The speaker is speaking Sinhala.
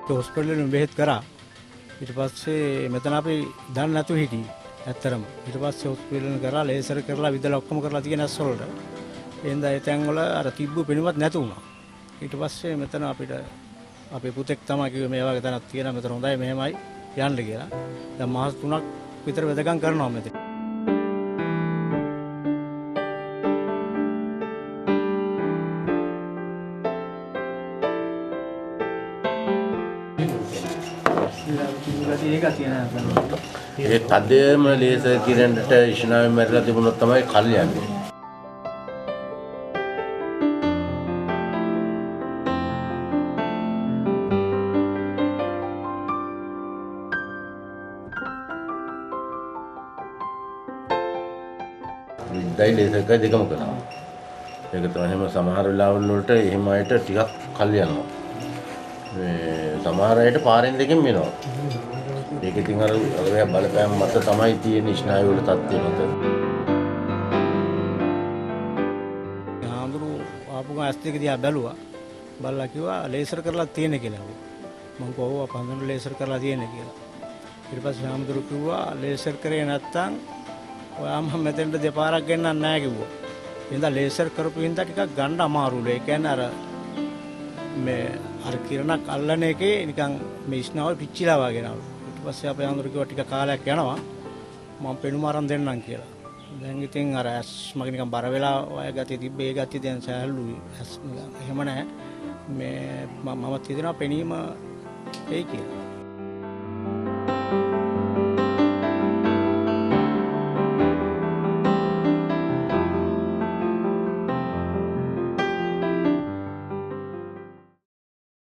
හොස්පිටල් වලින් බෙහෙත් කරා. ඊට පස්සේ මෙතන අපි දන්නේ නැතුව හිටියේ. ඇත්තරම. ඊට පස්සේ හොස්පිටල් වලින් කරා ලේසර් කරලා විදලා ඔක්කොම කරලා තියෙන ඇස් වලට. එහෙනම් ඒ තැන් වල අර තිබ්බ පෙනුමත් නැතු වුණා. ඊට පස්සේ මෙතන අපිට අපේ පුතෙක් තමයි කිව්වේ මේ වගේ තැනක් තියෙනවා මෙතන හොඳයි මෙහෙමයි යන්න කියලා. දැන් මාස 3ක් විතර වෙදකම් කරනවා මෙතන. ඒ තදේම ලේසර් කිරණට ඉෂ්නාවෙන් මැරලා තිබුණොත් තමයි කල් යන්නේ. විද්‍යයි ලේසර් එක දෙකම කරනවා. ඒක තමයි එහෙම සමහර වෙලාවල් වලට එහෙම අයට ටිකක් කල් යනවා. මේ සමහර අයට පාරෙන් දෙකෙන් වෙනවා. ඒක ඉතින් අර බලපෑම් මත තමයි තියෙන ස්නායු වල තත්ත්වය මත. ආඳුරු ආපු ගමන් ඇස් දෙක දිහා බැලුවා. බලලා කිව්වා ලේසර් කරලා තියෙන කියලා. මම කොහොම පන්දන ලේසර් කරලා තියෙන කියලා. ඊට පස්සේ ආඳුරු කිව්වා ලේසර් කරේ නැත්තම් ඔයාම මෙතෙන්ට දෙපාරක් ගෙන්නන්න නැහැ කිව්වා. එහෙනම් ලේසර් කරපු හින්දා ටිකක් ගන්න අමාරුලු. ඒ කියන්නේ අර මේ අර කිරණක් අල්ලන එකේ නිකන් මේ ස්නායු පිච්චිලා වගේ නවලු. ඊට පස්සේ අපේ ආඳුරු කිව්වා ටික කාලයක් යනවා මම පෙනුම අරන් දෙන්නම් කියලා. දැන් ඉතින් අර ඇස් මගේ නිකන් බර වෙලා ඔය ගතිය තිබ්බේ ඒ ගතිය දැන් සෑහළුයි. ඇස් නිකන් එහෙම නැහැ. මේ මම හිතනවා පෙනීම එයි කියලා.